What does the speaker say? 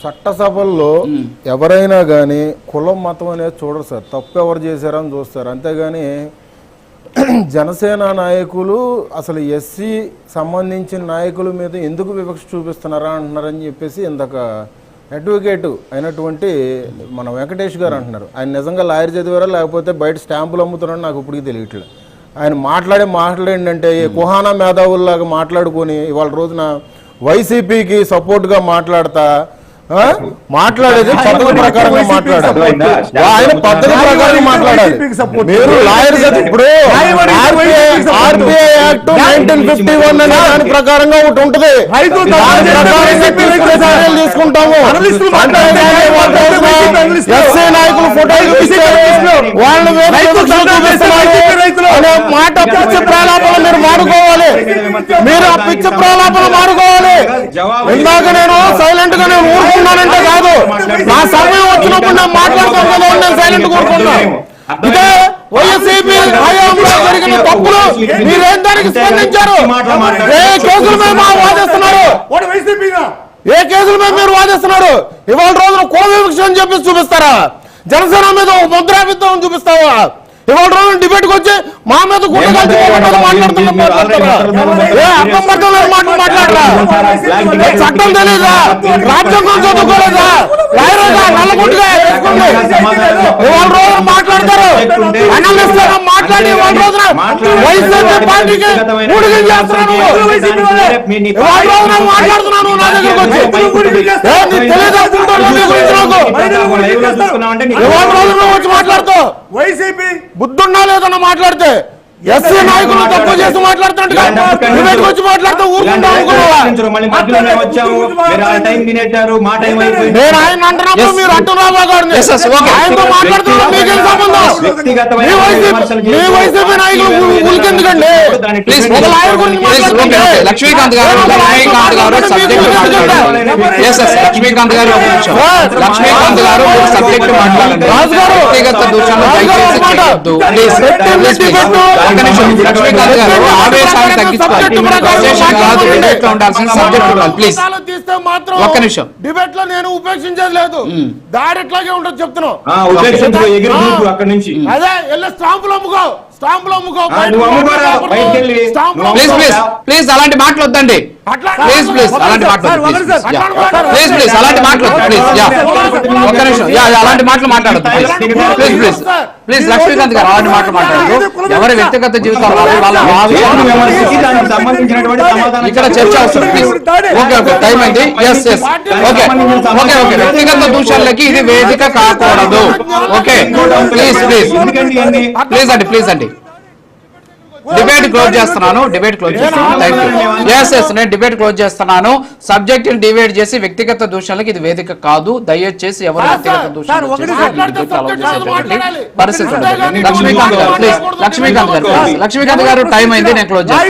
చట్టసభల్లో ఎవరైనా కానీ కులం మతం అనేది చూడరు సార్. తప్పు ఎవరు చేశారని చూస్తారు. అంతేగాని జనసేన నాయకులు అసలు ఎస్సీ సంబంధించిన నాయకుల మీద ఎందుకు వివక్ష చూపిస్తున్నారా అంటున్నారని చెప్పేసి ఇందాక అడ్వకేట్ అయినటువంటి మన వెంకటేష్ గారు అంటున్నారు. ఆయన నిజంగా లాయర్ చదివారా లేకపోతే బయట స్టాంపులు అమ్ముతున్నారని నాకు ఇప్పటికీ తెలియట్లేదు. ఆయన మాట్లాడేంటంటే కుహానా మేధావుల్లాగా మాట్లాడుకొని ఇవాళ రోజున వైసీపీకి సపోర్ట్గా మాట్లాడేది పద్ధతి ప్రకారంగా మాట్లాడాలి. ఆయన పద్ధతి ప్రకారం మాట్లాడాలి. మీరు లాయర్ ఇప్పుడు ఆర్బీఐ యాక్ట్ 1951 అనే దాని ప్రకారంగా ఒకటి ఉంటుంది. తీసుకుంటాము. ఎస్సీ నాయకులు ఫోటోలు వాళ్ళ మాట పిచ్చి ప్రలాపన మీరు మాడుకోవాలి. మీరు ఆ పిచ్చి ప్రలాపన మాడుకోవాలి. ఇందాక నేను సైలెంట్ గా నేను ఊరుకున్నానంటే కాదు, నా సమయం వచ్చినప్పుడు నేను మాట్లాడుతాను కదా నేను సైలెంట్ ఊరుకున్నాను. ఇదే వైఎస్సీపీ హయాంలో జరిగిన తప్పులు మీరేం దానికి స్పందించారు? ఏ కేసుల మీద వాదిస్తున్నారు? ఏ కేసుల మీద మీరు వాదిస్తున్నారు? ఇవాళ రోజున కుల వివక్ష అని చెప్పి చూపిస్తారా? జనసేన మీద ముద్రాభిత్వం చూపిస్తావా? ఇవాళ రోజు డిబేట్ కి వచ్చి మా మీద మాట్లాడరా? చట్టం తెలీదా? రాజ్యాంగం చదువుకోలేదా? నల్లగుట్టుగా ఇవాళ రోజు మాట్లాడతారు. అనలిస్టులు మాట్లాడి ఇవాళ రోజున వైసీపీ పార్టీకి ఊడిగం చేస్తున్నాను. ఇవాళ రోజున మాట్లాడుతున్నాను నా దగ్గరకు వచ్చి తెలీదా? ఇవాళ రోజున వచ్చి మాట్లాడుతూ వైసీపీ బుద్ధున్నా లేదన్న మాట్లాడితే ఎస్సీ నాయకులు తప్పు చేసి మాట్లాడుతున్నట్టుగా వచ్చి మాట్లాడుతూ ఊరుకుంటా అనుకున్నావా? నేను ఆయన అంటున్నప్పుడు మీరు అంటున్నావా? ఆయనతో మాట్లాడుతున్నారు మీకేం సంబంధం? మీ వైసీపీ నాయకులు ఉలికెందుకండి? లక్ష్మీకాంత్ గారు లక్ష్మీకాంత్ గారు లక్ష్మీకాంత్ గారు సబ్జెక్ట్ మాట్లాడండి. రాజు గారు వ్యక్తిగత దూషణ లక్ష్మీకాంత్ గారు ఆవేశాన్ని తగ్గించుకోవాలి. ఉండాల్సిన సబ్జెక్ట్ ఉండాలి. ప్లీజ్ ఒక్క నిమిషం. డిబేట్ లో నేను ఉపేక్షించేది లేదు. దాడి ఎట్లాగే ఉంటుంది చెప్తున్నావు. అదే వెళ్ళి స్టాంపులు అమ్ముకో, స్టాంపులు అమ్ముకో. ప్లీజ్ అలాంటి మాటలు వద్దండి. ప్లీజ్ అలాంటి మాటలు ప్లీజ్ అలాంటి మాటలు ఒక్క నిమిషం. అలాంటి మాటలు మాట్లాడదు. ప్లీజ్ లక్ష్మీకాంత్ గారు అలాంటి మాటలు మాట్లాడదు. ఎవరి వ్యక్తిగత జీవితాలు ఇక్కడ చర్చ అవసరం. ప్లీజ్ ఓకే టైం అయింది. ఓకే వ్యక్తిగత దూషణలకి ఇది వేదిక కాకూడదు. ఓకే ప్లీజ్ అండి డిబేట్ క్లోజ్ చేస్తున్నాను. నేను డిబేట్ క్లోజ్ చేస్తున్నాను. సబ్జెక్ట్ డివైడ్ చేసి వ్యక్తిగత దూషణలకు ఇది వేదిక కాదు. దయచేసి ఎవరు వ్యక్తిగత దూషణలు పరిస్థితి. లక్ష్మీకాంత్ గారు టైం అయింది. నేను క్లోజ్ చేస్తాను.